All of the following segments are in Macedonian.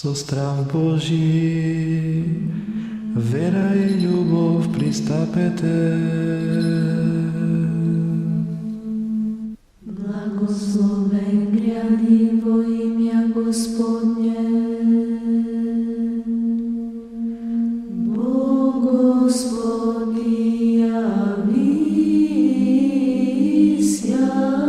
Со страх Божий, вера и любов пристъпете. Blagosloven gradi во имя Господне, Бог Господи явися нам.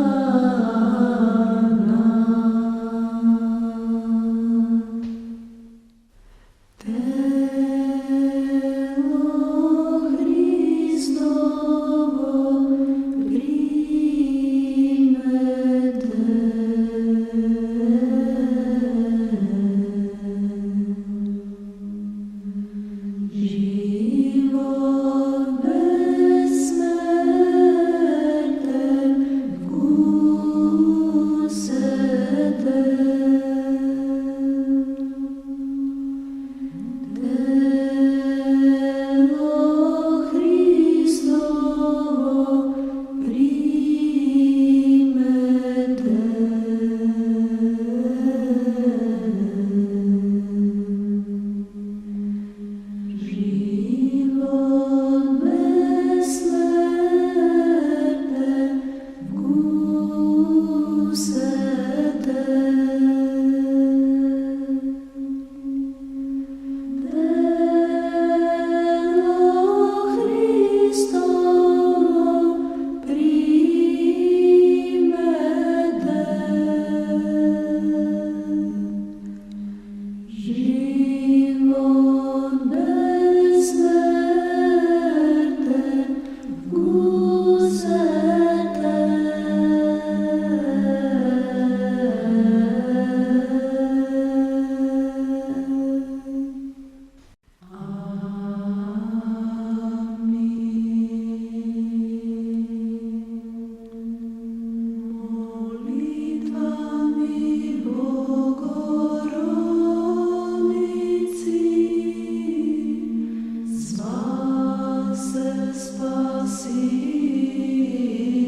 spasi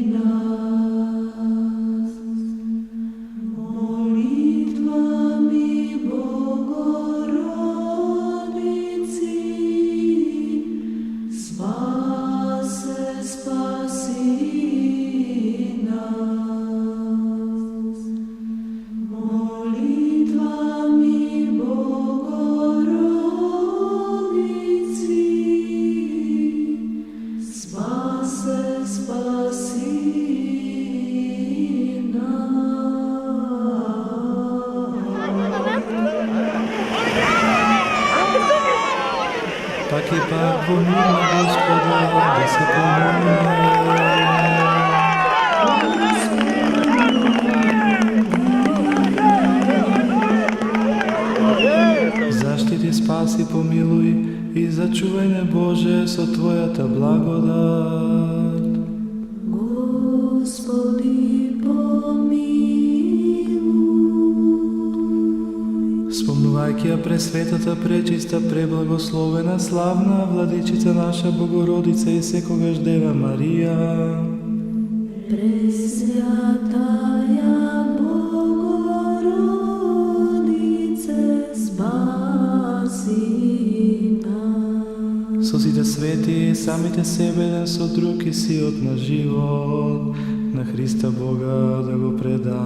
nas. Molitvami Bogorodici, spase, spasi nas. Molitvami Bogorodici, spase, spasi Так и пак помилуй, Господа, да се помолим. Zaštiti, spasi, pomiluj i začuvaj ne Bože со Твојата благодат. Господи, помилуй. Спомнувајќи ја пресветата, пречиста, преблагословена, славна Владичица наша Богородица и секогаш Дева Марија, Пресвятая Богородице, спаси нас. со сите свети, самите себе еден со друг и сиот на живот, на Христа Бога да го предадеме.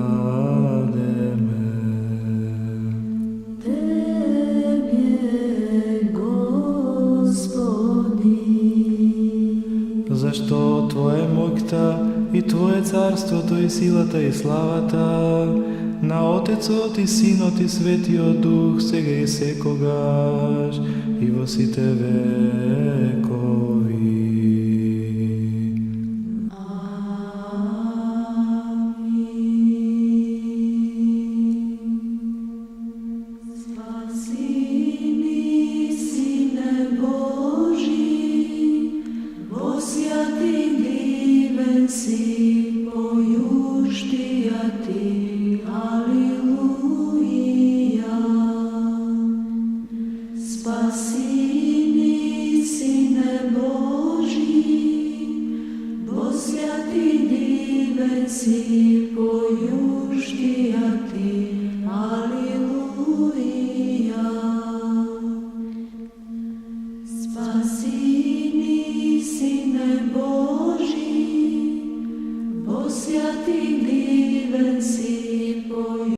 Тебе, Господи, Зашто Твоја е моќта и Твое царството и силата и славата на Отецот и Синот и Светиот Дух, сега и секогаш и во сите векови. Spasi ni, Sine Boži, во свјати дивен си, појуштија ти, алилуја. Spasi ni, Sine Boži, во свјати дивен си, појуштија ти, алилуја. Spasi ni, Sine Boži,